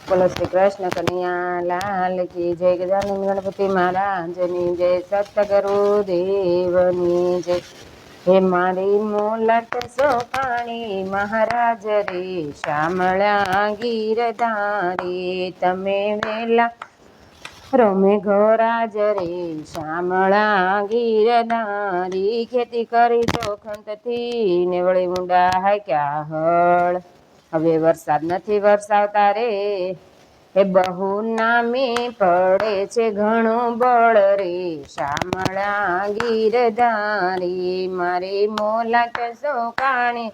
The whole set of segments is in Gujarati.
બોલો શ્રી કૃષ્ણ કનૈયા લાલ કી જય, ગજાનન ગણપતિ મહારાજની જય, સતગુરુ દેવની જય। હે મારી મોલટ સોપાણી મહારાજ રે, શામળા ગીરધારી તમે વેલા રમે ઘોરાજ રે, શામળા ગીરધારી। ખેતી કરી જોખંતથી ને વળી ઊંડા હાક્યા હળ, હવે વરસાદ નથી વરસાવતા રે, એ બહુ નામી પડે છે ઘણું બળ રે, શામળા ગીરધારી મારી મોલાટ સોકાણી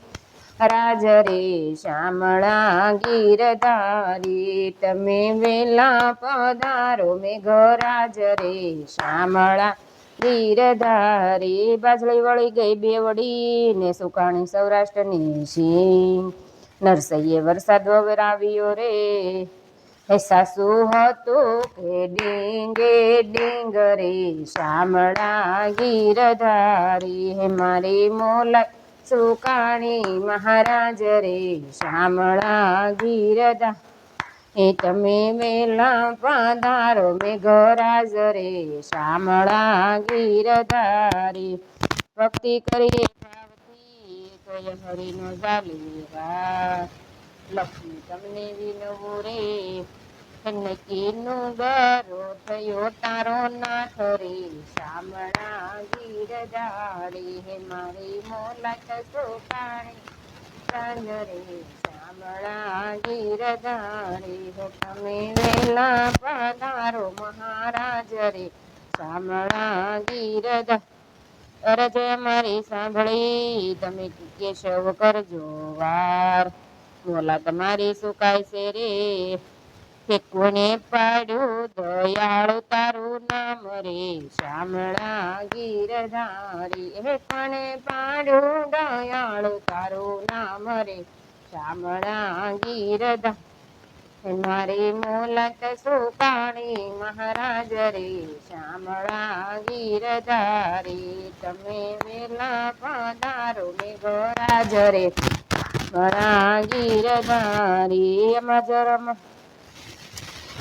રાજ રે, શામળા ગીરધારી તમે વેલા પધારો મેઘરાજ રે, શામળા ગીરધારી। બાજળી વળી ગઈ બેવડી ને સુકાણી સૌરાષ્ટ્રની શીંગ, નરસૈયે વરસાદ વવરાવ્યો રે, એ સાસુ હતું કે ડીંગે ડીંગ રે, શામળા ગીરધારી હે મારી મોલાટ સુકાણી મહારાજ રે, શામળા ગીરધારી એ તમે વેલા પધારો મેઘરાજ રે, શામળા ગીરધારી। ભક્તિ કરીએ ભાવથી તોય હરિનો ચાલી રાત, લક્ષ્મી તમને વિનવું રે, નકીનું ગરો થયો તારો નાથ રે, શામળા ગીરધારી હે મારી મોલાટ સોકાણી રાજ રે, શામળા ગીરધારી હે તમે વેલા પધારો મહારાજ રે, શામળા ગીરધારી। અરજ મારી સાંભળી તમે કેશવ કરજો વાર, મોલા તમારી સુકાય છે રે, કે કોને પાડ્યું દયાળુ તારું નામ રે, શામળા ગીરધારી હે કોને પાડ્યું દયાળુ તારું નામ રે, શામળા ગીરધારી મારી મોલાટ સુકાણી મહારાજ રે, શામળા ગીરધારી તમે વેલા પધારો મેઘરાજ રે, શામળા ગીરધારી। એમાં જરમ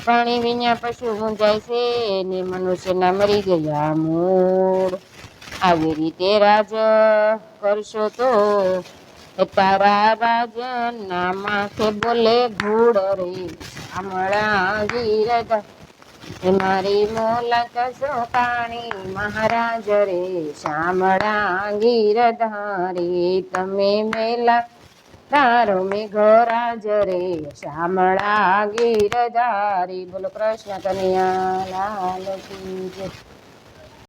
પાણી વિના પશુ મૂંઝાય છે ને મનુષ્યના મરી ગયા મૂળ, આવી રીતે રાજ કરશો તો તારા રાજના માથે બોલે ઘૂડ રે, શામળા ગીરધારી મારી મોલાટ સોકાણી મહારાજ રે, શામળા ગીરધારી તમે વેલા તારો મેઘરાજ રે, શામળા ગીરધારી। બોલો કૃષ્ણ કનૈયા લાલ કી જય।